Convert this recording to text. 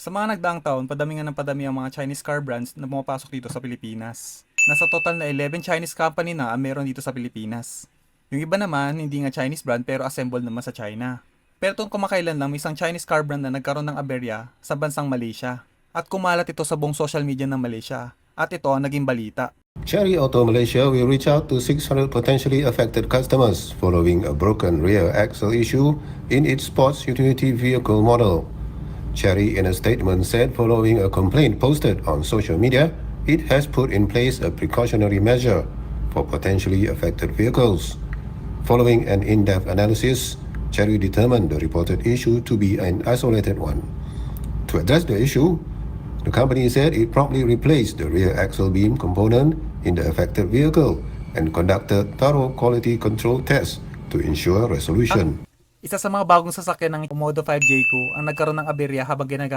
Sa mga nagdaang taon, padami nga ng padami ang mga Chinese car brands na pumapasok dito sa Pilipinas. Nasa total na 11 Chinese company na ang meron dito sa Pilipinas. Yung iba naman, hindi nga Chinese brand pero assembled naman sa China. Pero itong kumakailan lang, may isang Chinese car brand na nagkaroon ng aberya sa bansang Malaysia. At kumalat ito sa buong social media ng Malaysia. At ito ang naging balita. Cherry Auto Malaysia will reach out to 600 potentially affected customers following a broken rear axle issue in its sports utility vehicle model. Cherry, in a statement, said following a complaint posted on social media, it has put in place a precautionary measure for potentially affected vehicles. Following an in-depth analysis, Cherry determined the reported issue to be an isolated one. To address the issue, the company said it promptly replaced the rear axle beam component in the affected vehicle and conducted thorough quality control tests to ensure resolution. Isa sa mga bagong sasakyan ng Modo 5 Jayco ang nagkaroon ng aberya habang ginagamit